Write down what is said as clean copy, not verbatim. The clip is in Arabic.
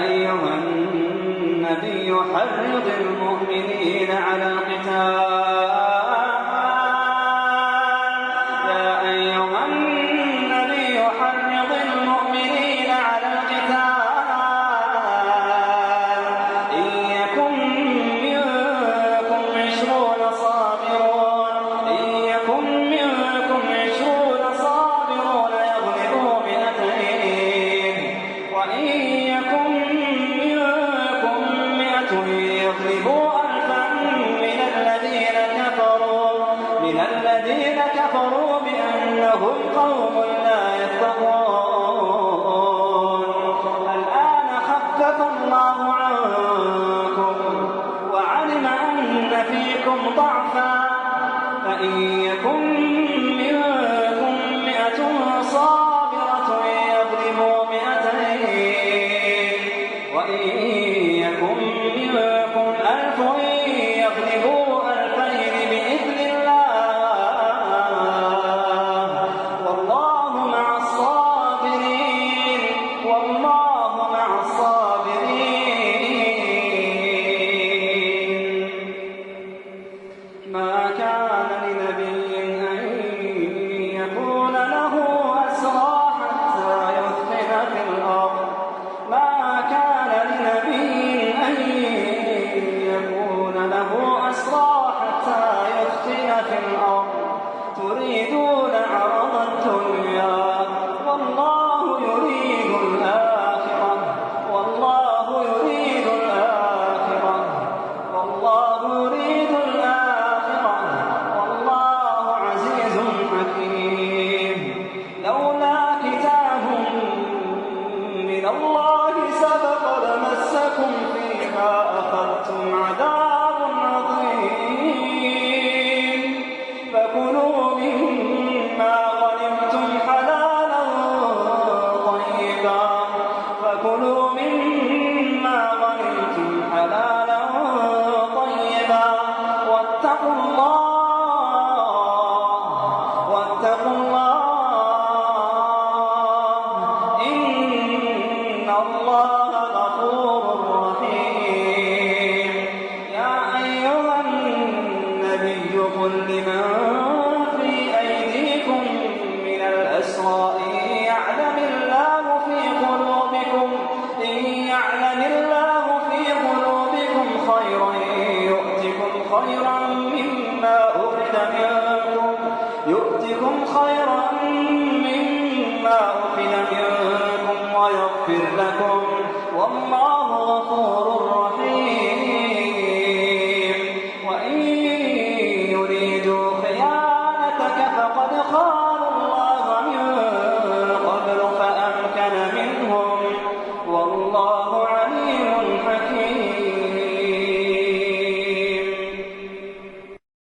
أيها النبي حرض المؤمنين على القتال الذين كفروا بأنهم قوم لا يفقهون. الآن خفف الله عنكم وعلم أن فيكم ضعفا فإن يكن منكم 100 صابرة يغلبوا 200 وإن يكن منكم 1000 يغلبوا 2000 بإذن الله والله مع الصابرين. ما كان لنبي أن يكون له أسرى حتى يثخن في الأرض تريدون عرض الدنيا والله يريد الآخرة والله عزيز حكيم. لولا كتاب من الله سبق لمسكم فيما أخذتم عذاب عظيم. فكلوا مما غنمتم حلالا طيبا واتقوا الله إن الله